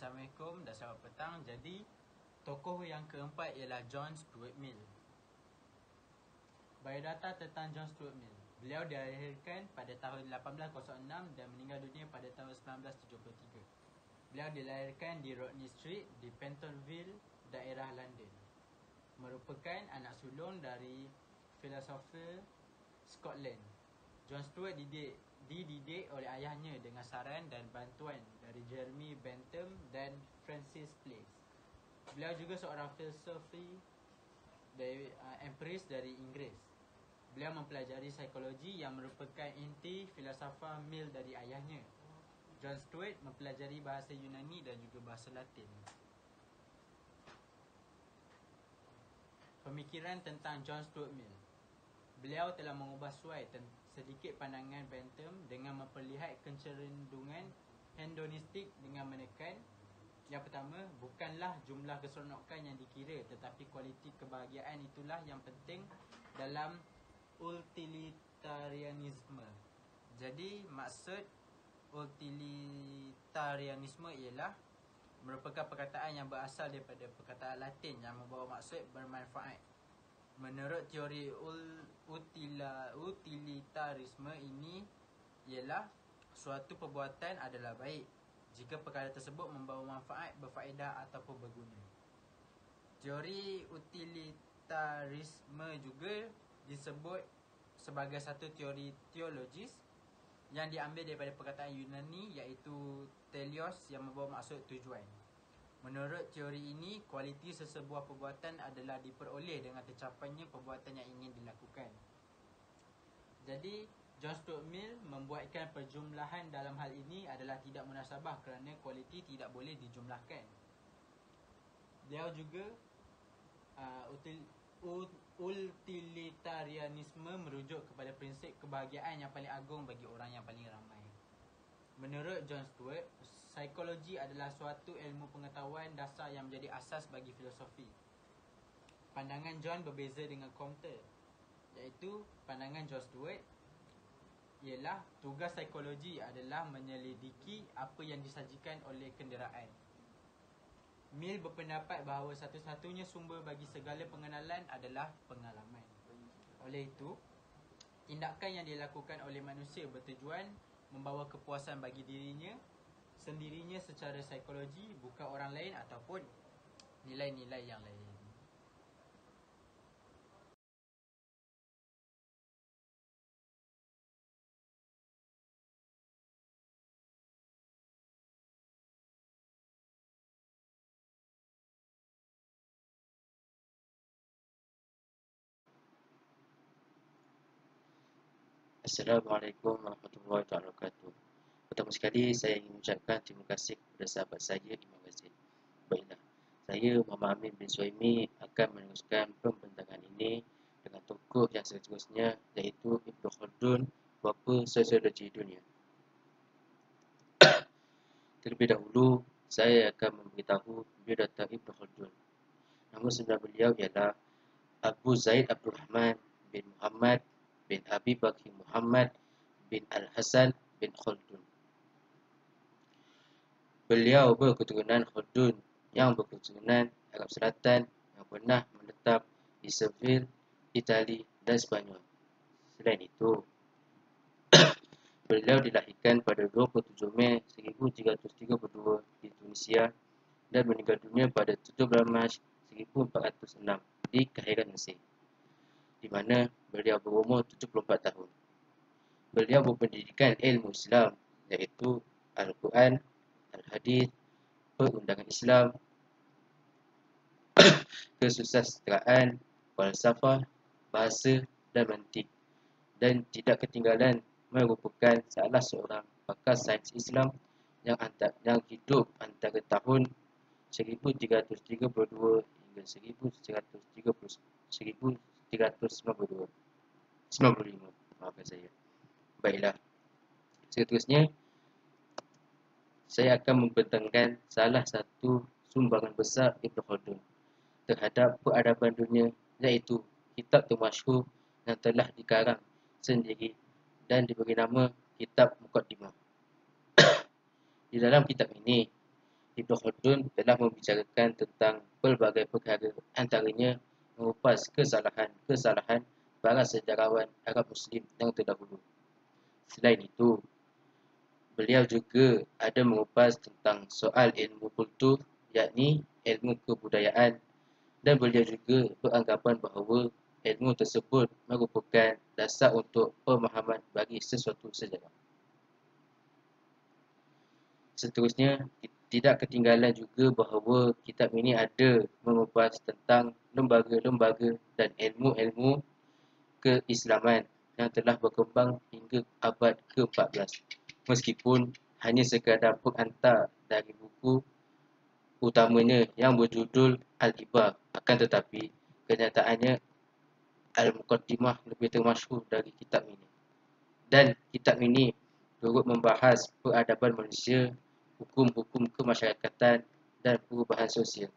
Assalamualaikum dan selamat petang. Jadi, tokoh yang keempat ialah John Stuart Mill. Biodata tentang John Stuart Mill. Beliau dilahirkan pada tahun 1806 dan meninggal dunia pada tahun 1973. Beliau dilahirkan di Rodney Street di Pentonville, daerah London. Merupakan anak sulung dari filosofer Scotland. John Stuart dididik oleh ayahnya dengan saran dan bantuan dari Jeremy Bentham dan Francis Place. Beliau juga seorang filosofi dari empiris dari Inggeris. Beliau mempelajari psikologi yang merupakan inti filsafat Mill dari ayahnya. John Stuart mempelajari bahasa Yunani dan juga bahasa Latin. Pemikiran tentang John Stuart Mill. Beliau telah mengubah suai sedikit pandangan Bentham dengan memperlihat kecenderungan hedonistik dengan menekan yang pertama, bukanlah jumlah keseronokan yang dikira, tetapi kualiti kebahagiaan itulah yang penting dalam utilitarianisme. Jadi maksud utilitarianisme ialah merupakan perkataan yang berasal daripada perkataan Latin yang membawa maksud bermanfaat. Menurut teori utilitarisme ini ialah suatu perbuatan adalah baik jika perkara tersebut membawa manfaat, berfaedah ataupun berguna. Teori utilitarisme juga disebut sebagai satu teori teologis yang diambil daripada perkataan Yunani iaitu teleos yang membawa maksud tujuan. Menurut teori ini, kualiti sesebuah perbuatan adalah diperoleh dengan tercapainya perbuatan yang ingin dilakukan. Jadi, John Stuart Mill membuatkan perjumlahan dalam hal ini adalah tidak munasabah kerana kualiti tidak boleh dijumlahkan. Beliau juga utilitarianisme merujuk kepada prinsip kebahagiaan yang paling agung bagi orang yang paling ramai. Menurut John Stuart, psikologi adalah suatu ilmu pengetahuan dasar yang menjadi asas bagi filosofi. Pandangan John berbeza dengan Comte, iaitu pandangan John Stuart ialah tugas psikologi adalah menyelidiki apa yang disajikan oleh kenderaan. Mill berpendapat bahawa satu-satunya sumber bagi segala pengenalan adalah pengalaman. Oleh itu, tindakan yang dilakukan oleh manusia bertujuan membawa kepuasan bagi dirinya sendirinya secara psikologi, bukan orang lain ataupun nilai-nilai yang lain. Assalamualaikum warahmatullahi wabarakatuh. Pertama sekali saya ingin mengucapkan terima kasih kepada sahabat saya Imam Ghazali. Baiklah, saya Muhammad Amin bin Suhaimi akan meneruskan pembentangan ini dengan tokoh yang seterusnya iaitu Ibn Khaldun, bapa sosiologi dunia. Terlebih dahulu, saya akan memberitahu biodata Ibn Khaldun. Nama sebenar beliau ialah Abu Zaid Abdul Rahman bin Muhammad bin Abi Bakri Muhammad bin Al-Hasan bin Khaldun. Beliau berketurunan Khaldun yang berketurunan Arab Selatan yang pernah menetap di Seville, Itali dan Spanyol. Selain itu, beliau dilahirkan pada 27 Mei 1332 di Tunisia dan meninggal dunia pada 17 Mac 1406 di Kahirah, Mesir, di mana beliau berumur 74 tahun. Beliau berpendidikan ilmu Islam iaitu Al-Quran, Al-Hadis, perundangan Islam, kesusastraan, falsafah, bahasa dan mantik, dan tidak ketinggalan merupakan salah seorang pakar sains Islam yang hidup antara tahun 1332 hingga 1395. Maafkan saya. Baiklah, seterusnya saya akan membentangkan salah satu sumbangan besar Ibn Khaldun terhadap peradaban dunia, iaitu kitab termasyhur yang telah dikarang sendiri dan diberi nama Kitab Muqaddimah. Di dalam kitab ini, Ibn Khaldun telah membicarakan tentang pelbagai perkara, antaranya mengupas kesalahan-kesalahan para sejarawan Arab Muslim yang terdahulu. Selain itu, beliau juga ada mengupas tentang soal ilmu kultur, yakni ilmu kebudayaan, dan beliau juga beranggapan bahawa ilmu tersebut merupakan dasar untuk pemahaman bagi sesuatu sejarah. Seterusnya, tidak ketinggalan juga bahawa kitab ini ada mengupas tentang lembaga-lembaga dan ilmu-ilmu keislaman yang telah berkembang hingga abad ke-14. Meskipun hanya sekadar penghantar dari buku utamanya yang berjudul Al-Ibar, akan tetapi kenyataannya Al-Muqaddimah lebih termasyhur dari kitab ini. Dan kitab ini turut membahas peradaban manusia, hukum-hukum kemasyarakatan dan perubahan sosial.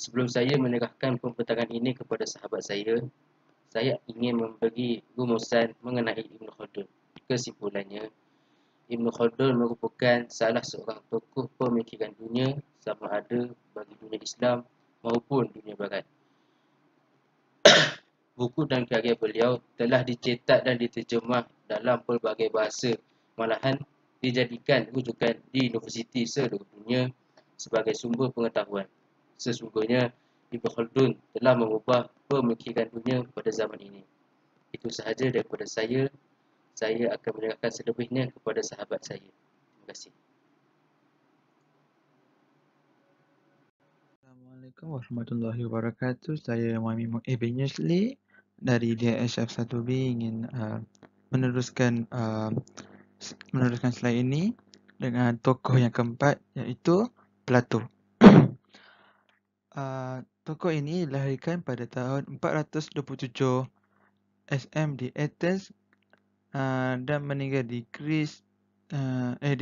Sebelum saya menyerahkan pembentaran ini kepada sahabat saya ingin memberi rumusan mengenai Ibn Khaldun. Kesimpulannya, Ibn Khaldun merupakan salah seorang tokoh pemikiran dunia sama ada bagi dunia Islam maupun dunia Barat. Buku dan karya beliau telah dicetak dan diterjemah dalam pelbagai bahasa, malahan dijadikan rujukan di universiti seluruh dunia sebagai sumber pengetahuan. Sesungguhnya, Ibn Khaldun telah mengubah pemikiran dunia pada zaman ini. Itu sahaja daripada saya. Saya akan menyerahkan selebihnya kepada sahabat saya. Terima kasih. Assalamualaikum warahmatullahi wabarakatuh. Saya Muhammad Ibn Yusli dari DSF 1B ingin meneruskan slide ini dengan tokoh yang keempat, iaitu Plato. Tokoh ini dilahirkan pada tahun 427 SM di Athens dan meninggal di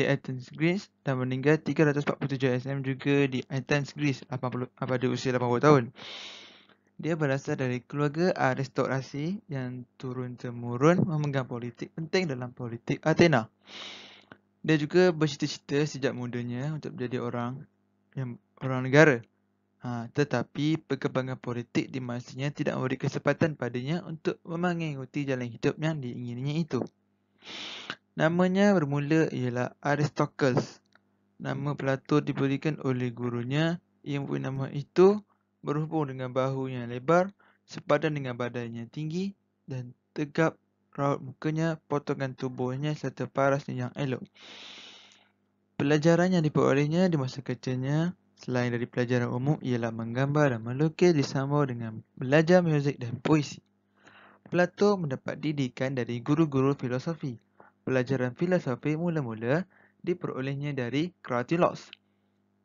Athens, Greece, dan meninggal 347 SM juga di Athens, Greece pada usia 80 tahun. Dia berasal dari keluarga aristokrasi yang turun-temurun memegang politik penting dalam politik Athena. Dia juga bercita-cita sejak mudanya untuk menjadi orang negara. Tetapi perkembangan politik di masanya tidak memberi kesempatan padanya untuk mengikuti jalan hidup yang diingininya itu. Namanya bermula ialah Aristokles. Nama Plato diberikan oleh gurunya yang mempunyai nama itu berhubung dengan bahu yang lebar, sepadan dengan badannya tinggi dan tegap raut mukanya, potongan tubuhnya serta parasnya yang elok. Pelajaran yang diperolehnya di masa kecilnya selain dari pelajaran umum ialah menggambar dan melukis disambung dengan belajar muzik dan puisi. Plato mendapat didikan dari guru-guru filosofi. Pelajaran filosofi mula-mula diperolehnya dari Cratylus.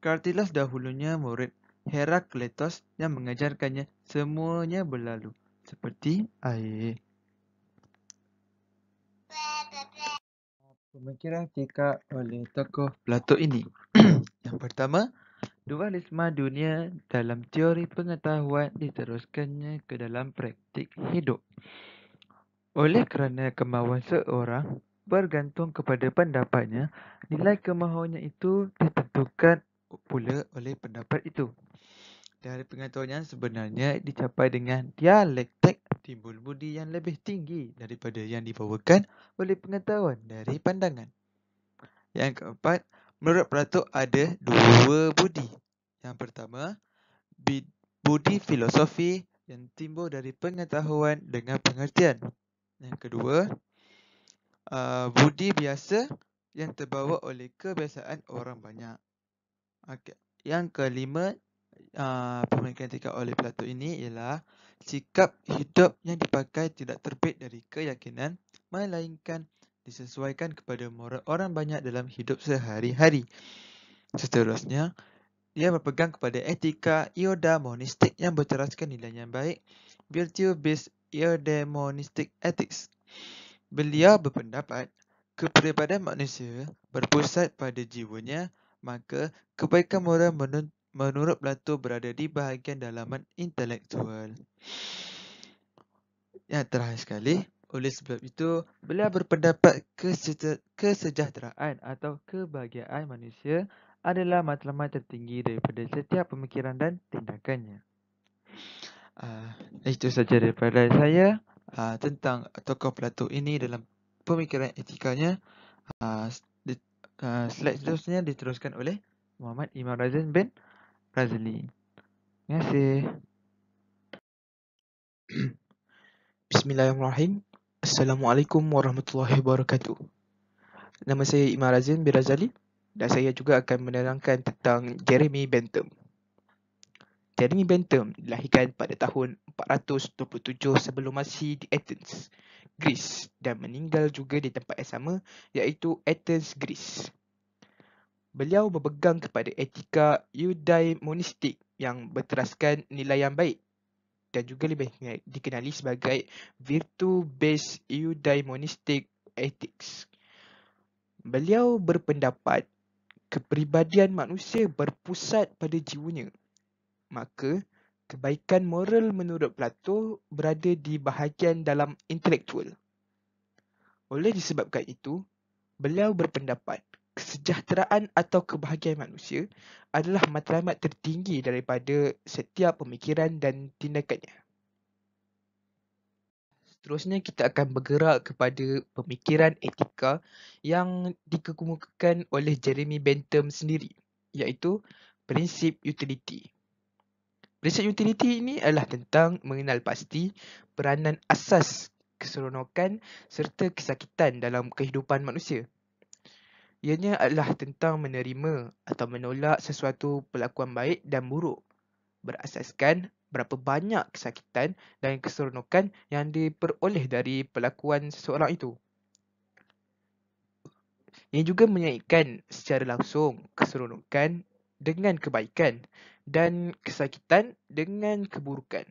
Cratylus dahulunya murid Herakleitos yang mengajarkannya semuanya berlalu seperti air. Pemikiran tingkat oleh tokoh Plato ini. Yang pertama, dualisme dunia dalam teori pengetahuan diteruskannya ke dalam praktik hidup. Oleh kerana kemahuan seorang bergantung kepada pendapatnya, nilai kemahuannya itu ditentukan pula oleh pendapat itu. Dari pengetahuan yang sebenarnya dicapai dengan dialektik, timbul budi yang lebih tinggi daripada yang dibawakan oleh pengetahuan dari pandangan. Yang keempat, menurut Plato ada dua budi. Yang pertama, budi filosofi yang timbul dari pengetahuan dengan pengertian. Yang kedua, budi biasa yang terbawa oleh kebiasaan orang banyak. Yang kelima, pemikiran tingkat oleh Plato ini ialah sikap hidup yang dipakai tidak terbit dari keyakinan, melainkan disesuaikan kepada moral orang banyak dalam hidup sehari-hari. Seterusnya, dia berpegang kepada etika eudaimonistik yang berteraskan nilai yang baik, virtue-based eudaimonistic ethics. Beliau berpendapat kepribadian manusia berpusat pada jiwanya, maka kebaikan moral menurut Plato berada di bahagian dalaman intelektual. Yang terakhir sekali, Oleh sebab itu, beliau berpendapat kesejahteraan atau kebahagiaan manusia adalah matlamat tertinggi daripada setiap pemikiran dan tindakannya. Itu saja daripada saya tentang tokoh Plato ini dalam pemikiran etikanya. Slide seterusnya diteruskan oleh Muhammad Imam Razin bin Razali. Terima kasih. Bismillahirrahmanirrahim. Assalamualaikum warahmatullahi wabarakatuh. Nama saya Imam Razin bin Razali dan saya juga akan menerangkan tentang Jeremy Bentham. Jeremy Bentham dilahirkan pada tahun 427 sebelum Masihi di Athens, Greece, dan meninggal juga di tempat yang sama iaitu Athens, Greece. Beliau berpegang kepada etika eudaimonistik yang berteraskan nilai yang baik dan juga lebih dikenali sebagai virtue-based eudaimonistic ethics. Beliau berpendapat kepribadian manusia berpusat pada jiwanya. Maka, kebaikan moral menurut Plato berada di bahagian dalam intelektual. Oleh disebabkan itu, beliau berpendapat kesejahteraan atau kebahagiaan manusia adalah matlamat tertinggi daripada setiap pemikiran dan tindakannya. Seterusnya kita akan bergerak kepada pemikiran etika yang dikemukakan oleh Jeremy Bentham sendiri, iaitu prinsip utility. Prinsip utility ini adalah tentang mengenal pasti peranan asas keseronokan serta kesakitan dalam kehidupan manusia. Ianya adalah tentang menerima atau menolak sesuatu perlakuan baik dan buruk berasaskan berapa banyak kesakitan dan keseronokan yang diperoleh dari perlakuan seseorang itu. Ia juga menyaitkan secara langsung keseronokan dengan kebaikan dan kesakitan dengan keburukan.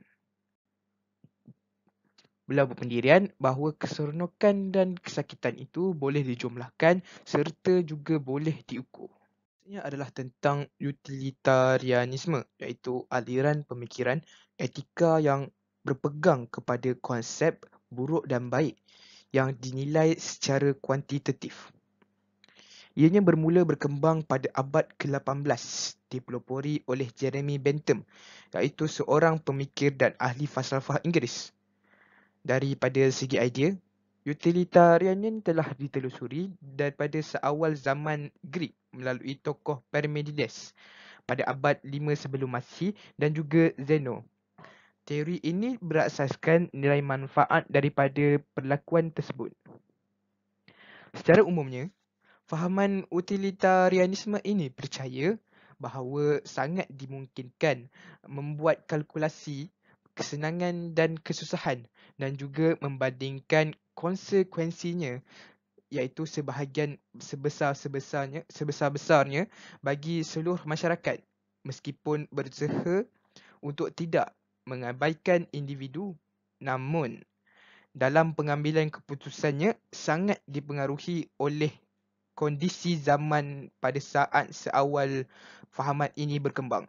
Beliau berpendirian bahawa keseronokan dan kesakitan itu boleh dijumlahkan serta juga boleh diukur. Ini adalah tentang utilitarianisme, iaitu aliran pemikiran etika yang berpegang kepada konsep buruk dan baik yang dinilai secara kuantitatif. Ianya bermula berkembang pada abad ke-18 dipelopori oleh Jeremy Bentham, iaitu seorang pemikir dan ahli falsafah Inggeris. Daripada segi idea, utilitarianisme telah ditelusuri daripada seawal zaman Greek melalui tokoh Parmenides pada abad 5 sebelum Masihi dan juga Zeno. Teori ini berasaskan nilai manfaat daripada perlakuan tersebut. Secara umumnya, fahaman utilitarianisme ini percaya bahawa sangat dimungkinkan membuat kalkulasi kesenangan dan kesusahan dan juga membandingkan konsekuensinya, iaitu sebesar-besarnya bagi seluruh masyarakat meskipun berusaha untuk tidak mengabaikan individu, namun dalam pengambilan keputusannya sangat dipengaruhi oleh kondisi zaman pada saat seawal fahaman ini berkembang.